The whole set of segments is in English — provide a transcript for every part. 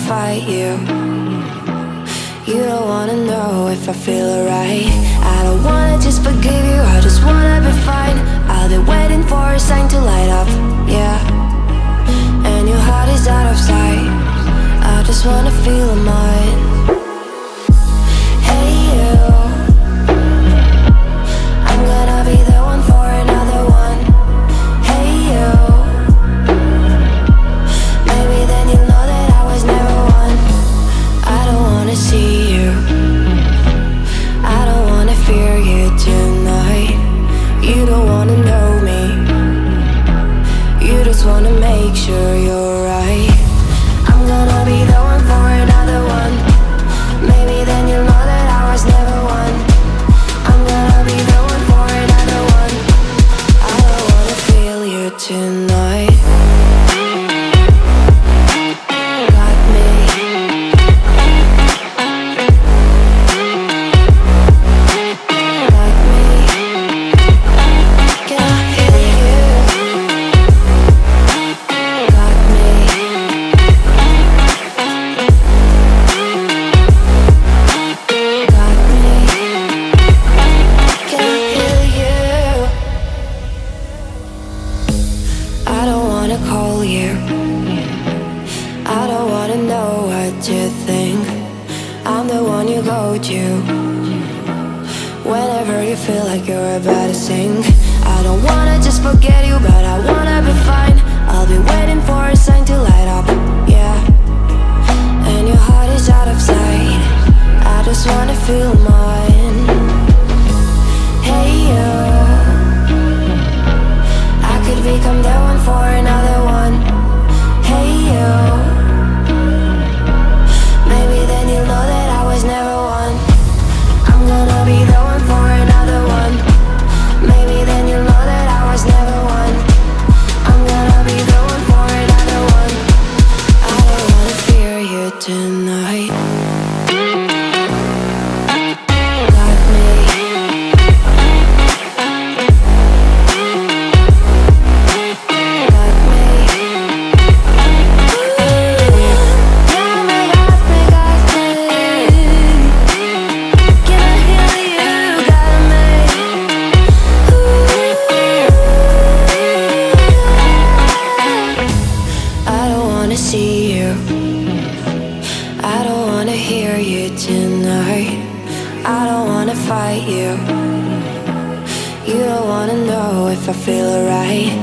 fight you. You don't wanna know if I feel alright. I don't wanna just forgive you, I just wanna be fine. I'll be waiting for a sign to light up, yeah. And your heart is out of sight. I just wanna feel mine. Hey you, I'm gonna be the one for another one. Hey you, maybe then you'll know that I was never one. I don't wanna see you, I don't wanna fear you tonight. You don't wanna know me, you just wanna make sure you're right. I'm gonna be the one for another one. Maybe then you'll know that I was never one. I'm gonna be the one for another one. I don't wanna feel you tonight. Got me. Got me. Can I hear you? Got me. Got me. Can I hear you? I don't wanna call you, I don't wanna know what you think. I'm the one you go to whenever you feel like you're about to sink. I don't wanna just forget you, but I wanna be fine. I'll be waiting for a sign to light up, yeah. And your heart is out of sight. I just wanna feel mine. Hey you, I could become the one for another one. Hey you, maybe then you'll know that I was never one. I'm gonna be the one for another one. Maybe then you'll know that I was never one. I'm gonna be the one for another one. I don't wanna fear you tonight. Got me. Got me. Got me, got me, got me. Can I hear you? Got me. I don't wanna see you, I don't wanna hear you tonight. I don't wanna fight you, you don't wanna know if I feel alright.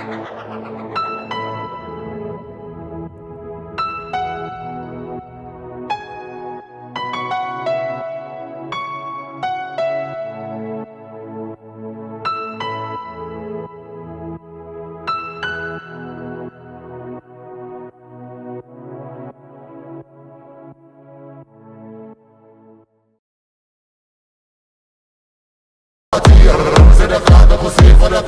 Você é cada você for a